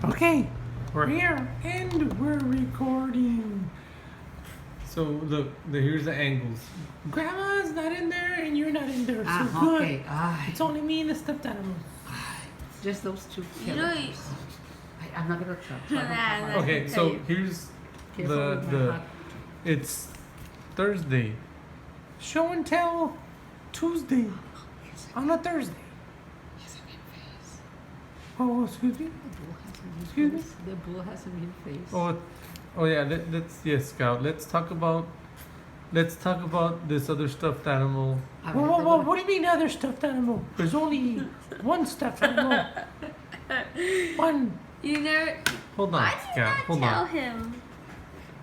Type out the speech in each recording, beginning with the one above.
Okay, we're here and we're recording. So look, here's the angles. Grandma's not in there and you're not in there. So good. Okay. It's only me and the stuffed animal. Just those two You know, characters. I'm not gonna try. Nah, Okay, so here's the it's Thursday. Show and tell Tuesday on a Thursday. Oh, excuse me. Excuse me? The bull has a mean face. Oh yeah. Let's Scout. Let's talk about this other stuffed animal. Whoa! What do you mean other stuffed animal? There's only one stuffed animal. One. You never. Hold on, Why did you Scout. not Hold tell on. him?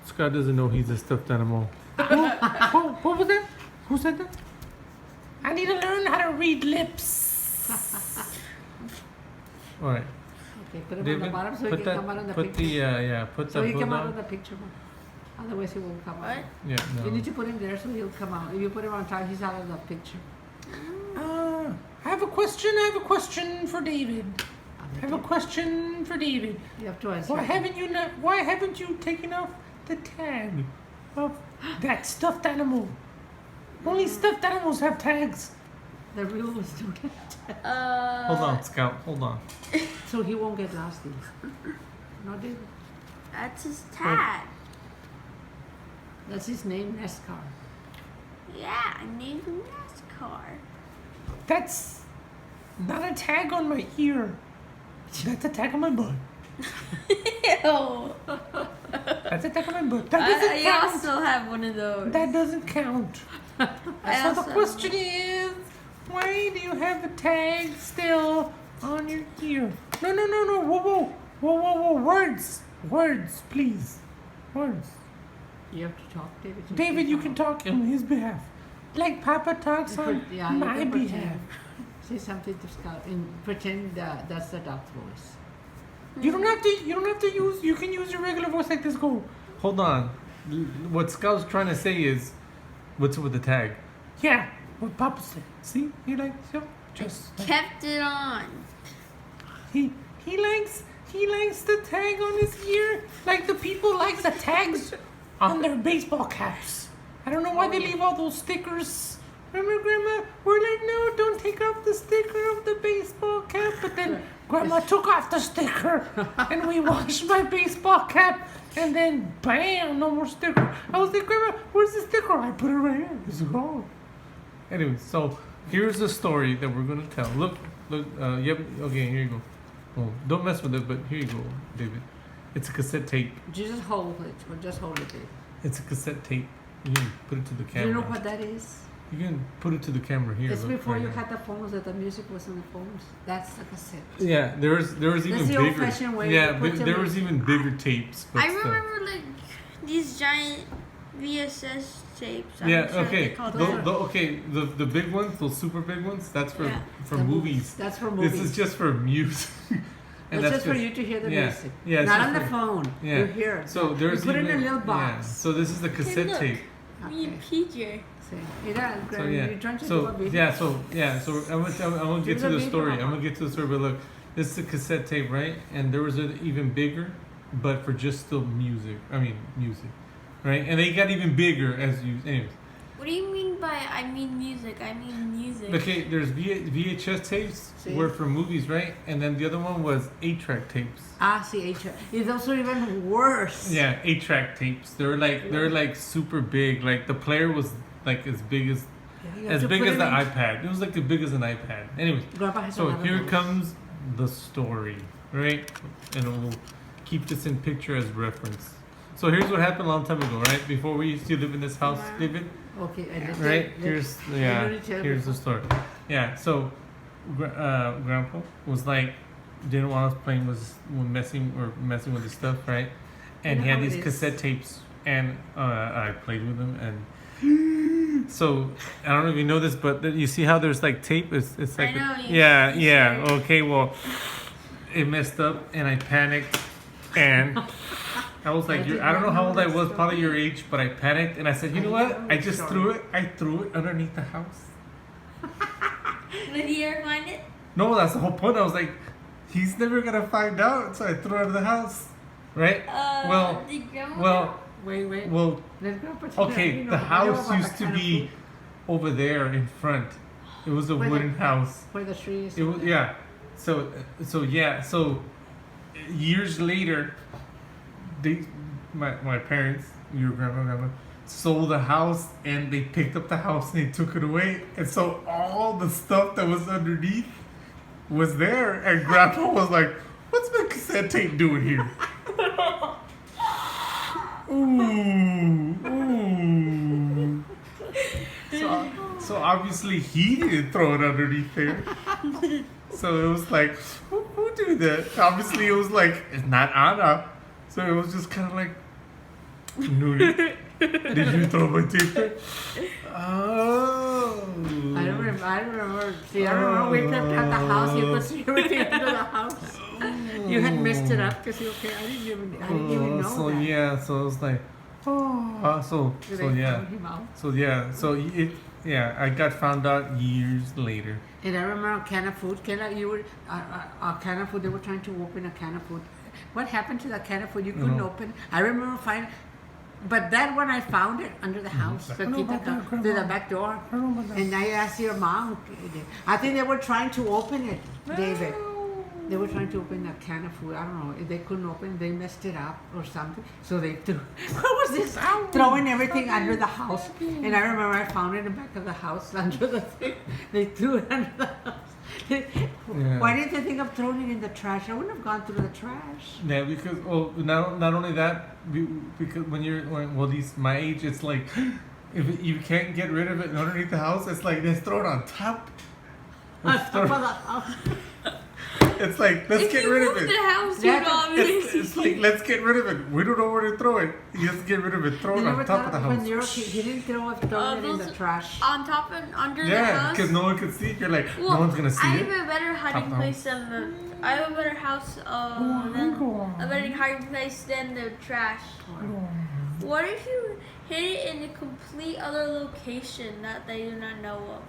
Scott doesn't know he's a stuffed animal. What was that? Who said that? I need to learn how to read lips. All right. Okay, put him on David, the bottom so he put can come out on the the picture. put So the he come out bulldog. of the picture. Otherwise he won't come out. What? Yeah, no. You need to put him there so he'll come out. If you put him on top, he's out of the picture. I have a question for David. I have a question for David. You have to answer. Why haven't you taken off the tag of that stuffed animal? Only stuffed animals have tags. The real ones don't have Hold on, Scout. Hold on. So he won't get lost in. No, David. That's his tag. That's his name, NASCAR. Yeah, I named him NASCAR. That's not a tag on my ear. That's a tag on my butt. Ew. That's a tag on my butt. That doesn't I count. also have one of those. That doesn't count. I So the also- question is, why do you have a tag still on your ear? No. Whoa. Words, please. Words. You have to talk, David. David, you can talk on his behalf. Like Papa talks on Yeah, you my can pretend. behalf. Say something to Scout and pretend that's the dog's voice. You don't have to use, you can use your regular voice like this. Go. Hold on. What Scout's trying to say is, what's with the tag? Yeah, what Papa said. See? He likes, just. Kept it on. He likes the tag on his ear like the people like the tags on their baseball caps. I don't know why they leave all those stickers. Remember, Grandma? We're like, no, don't take off the sticker of the baseball cap. But then Grandma took off the sticker and we washed my baseball cap. And then, bam, no more sticker. I was like, Grandma, where's the sticker? I put it right here. It's gone. Anyway, so here's the story that we're going to tell. Look, yep, okay, here you go. Oh, don't mess with it, but here you go, David. It's a cassette tape. Just hold it. Or just hold it, David. It's a cassette tape. You can put it to the Do camera. you know what that is? You can put it to the camera here. It's look, before right you here. had the phones, that the music was on the phones. That's the cassette. Yeah, there was even That's the bigger. old-fashioned way Yeah, to put there them was in. even bigger tapes. But I still. remember like these giant VSS tapes. I'm Yeah. sure Okay. they called The, the big ones, those super big ones. That's for Yeah. for The movies. That's for movies. This is just for music. That's just for you to hear the yeah, music. yeah, it's Not just on the for- phone. Yeah. You hear it. So there's you put even, it in a little Yeah. box. So this is the cassette look. tape. Me and PJ. See. Mira, So you're trying to do so a video. yeah, so I'm gonna get Give to us a the video, story. Papa. I'm gonna get to the story, but look, this is a cassette tape, right? And there was an even bigger, but for just still music. I mean music, right? And they got even bigger as you. Anyways, What do you mean by I mean music? I mean music. okay. There's VHS tapes See? were for movies, right? And then the other one was 8-track tapes. See, those are even worse. Yeah, 8-track tapes. They're like super big. Like the player was like as big as You have as to big put as it the in- iPad. It was like as big as an iPad. Anyways. Grandpa has So another here one. comes the story, right? And we'll keep this in picture as reference. So here's what happened a long time ago, right? Before we used to live in this house, Wow. David, Okay, and right? Here's here's the story. Yeah, so Grandpa was like didn't want us playing with messing with his stuff, right? And You he know had how these it is. cassette tapes, and I played with them, and so I don't know if you know this, but you see how there's like tape? It's like I know, you yeah. shared it. Okay, well, it messed up, and I panicked, and I was like, I don't know how old I was, probably your age, but I panicked, and I said, you know what? I just threw it. I threw it underneath the house. Did he ever find it? No, that's the whole point. I was like, he's never gonna find out, so I threw it out of the house, right? Did grandma Well, Wait. well. Let's go pretend. Okay, the house used to be over there in front. It was a Where the- wooden house. Where the tree is. It was yeah. So years later, my parents, your grandma, sold the house and they picked up the house and they took it away. And so all the stuff that was underneath was there, and Grandpa was like, "What's my cassette tape doing here?" Ooh. So obviously he didn't throw it underneath there. So it was like, who did that? Obviously it was like, it's not Anna. So it was just kind of like, Nuri, did you throw my tape there? Oh. I remember. See, I remember we kept at the house. You could see everything under the house. You had messed it up because okay, I didn't even know So that. yeah, so it was like, so Did so they yeah. throw him out? So yeah, so it yeah, I got found out years later. And I remember a can of food. You were a can of food. They were trying to open a can of food. What happened to that can of food? You couldn't open. I remember finding. But that one I found it under the house, know about that, through the Grandma. back door. I don't know about that. And I asked your mom. I think they were trying to open it, David. They were trying to open that can of food. I don't know. If they couldn't open, they messed it up or something. So they threw. What was this? Throwing everything under the house. And I remember I found it in the back of the house under the thing. They threw it under the house. Why didn't they think of throwing it in the trash? I wouldn't have gone through the trash. Yeah, because not only that, because these my age, it's like if you can't get rid of it underneath the house, it's like let's throw it on top. On Let's top throw- of the house. It's like let's If get you rid of moved it. the house, Yeah, you'd obviously It's like let's get rid of it. We don't know where to throw it. You have to get rid of it. Throw You it never on top of thought the when house. you were a kid, you didn't throw it in the those- trash. on top and under the Yeah, house. because no one can see it. You're like, Well, no one's gonna see I it. have a better hiding Top place than I have a better house Go on. a better hiding place than the trash. What if you hid it in a complete other location that they do not know of?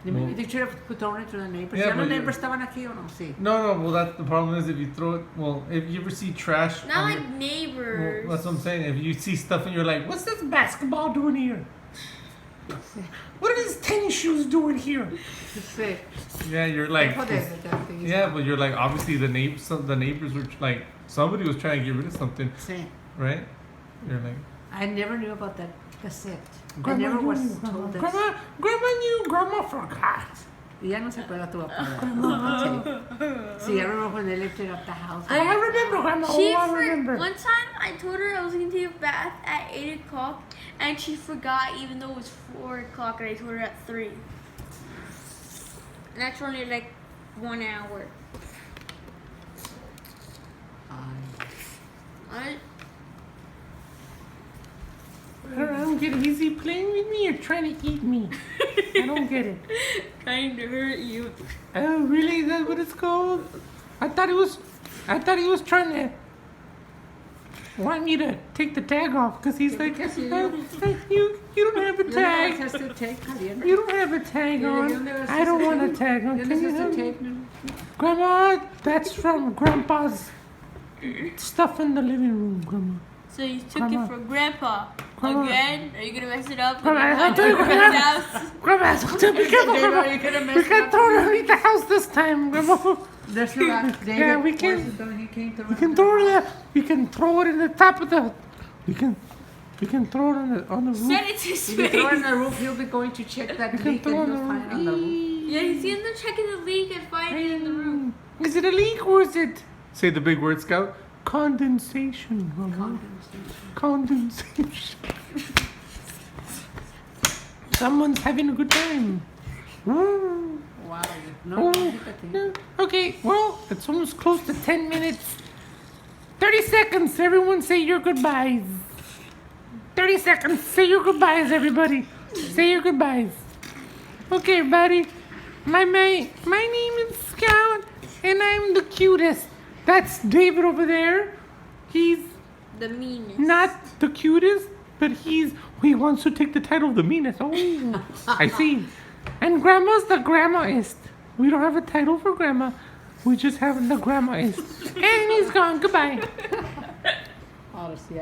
They should have thrown it to the neighbors. Yeah, ¿Ya los but- neighbors estaban aquí o no? Sí. No. Well, that's the problem is if you throw it. Well, if you ever see trash. Not on like the- neighbors. Well, that's what I'm saying. If you see stuff and you're like, What's this basketball doing here? What are these tennis shoes doing here? Sí. yeah, you're like, Joder, that thing is- yeah, but you're like, obviously the neighbors were like, somebody was trying to get rid of something, Sí. right? You're like, I never knew about that cassette. I Grandma never knew, was Grandma. told this. Grandma knew. Grandma forgot. Y ya no se acuerda tu papá. Sí. Sí, I remember when they lifted up the house. I remember, Grandma. She I remember. One time I told her I was going to take a bath at 8 o'clock and she forgot even though it was 4 o'clock and I told her at 3. And that's only like 1 hour. I, I don't get it. Is he playing with me or trying to eat me? I don't get it. trying to hurt you. Oh, really? Is that what it's called? I thought he was trying to want me to take the tag off because he's like, Because you- you don't have a You know what tag. has to take, Javier? You don't have a tag on. I don't want a tag on. You Can you know help the me? tape? No. Grandma, that's from Grandpa's stuff in the living room, Grandma. So you took Grandma. it from Grandpa. Grandma. Again? Are you going to mess it up? Grandma, When you I told you, come to Grandma. his house? Grandma, be careful, David, Grandma. you could've We messed can't up. throw it underneath the house this time, Grandma. There's no David, Yeah, we where's can- it going? He came to We can throw it there. We can throw it in the top of the. We can throw it on the roof. Send it to If you throw it on space. the roof, he'll be going to check that We can leak and throw it he'll on find it on the roof. Yeah, he's going to check in the leak and find it in the room. Is it a leak or is it say the big word, Scout. condensation, Grandma? Condensation. Someone's having a good time. Ooh. Wow. No, Oh, look at no. it. Okay, well, it's almost close to 10 minutes. 30 seconds, everyone say your goodbyes. 30 seconds, say your goodbyes, everybody. Say your goodbyes. Okay, everybody. My name is Scout, and I'm the cutest. That's David over there. He's The meanest. not the cutest, but he wants to take the title of the meanest. Oh, I see. And Grandma's the grandmaist. We don't have a title for Grandma. We just have the grandma is, and he's gone. Goodbye. Ahora sí,